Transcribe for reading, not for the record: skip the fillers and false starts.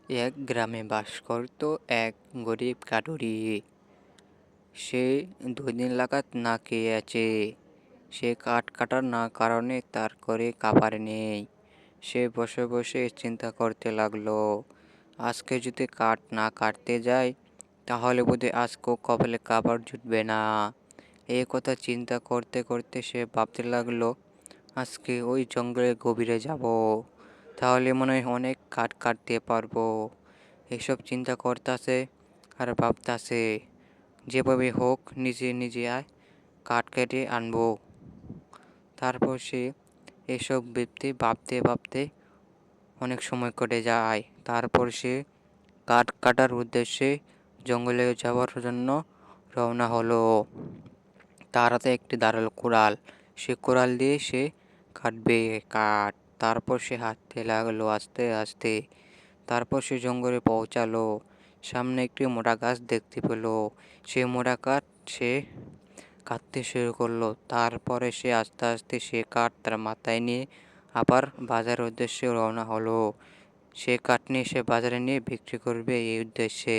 এক গ্রামে বাস করত এক গরিব কাঠুরে। সে 2 দিন লাগাত না খেয়ে আছে। সে কাঠ কাটার না কারণে তার ঘরে খাবার নেই। সে বসে বসে চিন্তা করতে লাগলো, আজকে যদি কাঠ না কাটতে যাই তাহলে বোধহয় আজকেও কপালে খাবার জুটবে না। এই কথা চিন্তা করতে করতে সে ভাবতে লাগলো, আজকে ওই জঙ্গলের গভীরে যাব, তাহলে মনে হয় অনেক কাঠ কাটতে পারবো। এসব চিন্তা করতাছে আর ভাবতাছে, যেভাবে হোক নিজে নিজে কাঠ কেটে আনবো। তারপর সে এসব ভাবতে ভাবতে ভাবতে অনেক সময় কেটে যায়। তারপর সে কাঠ কাটার উদ্দেশ্যে জঙ্গলে যাওয়ার জন্য রওনা হলো। তার হাতে একটি ধারালো কুড়াল। সে কুড়াল দিয়ে সে কাটবে কাঠ। তারপর সে হাঁটতে লাগলো আস্তে আস্তে। তারপর সে জঙ্গলে পৌঁছালো। সামনে একটি মোটা গাছ দেখতে পেল। সে মোটা কাঠ সে কাটতে শুরু করলো। তারপরে সে আস্তে আস্তে সে কাঠ তার মাথায় নিয়ে আবার বাজারের উদ্দেশ্যে রওনা হলো। সে কাঠ নিয়ে সে বাজারে নিয়ে বিক্রি করবে এই উদ্দেশ্যে।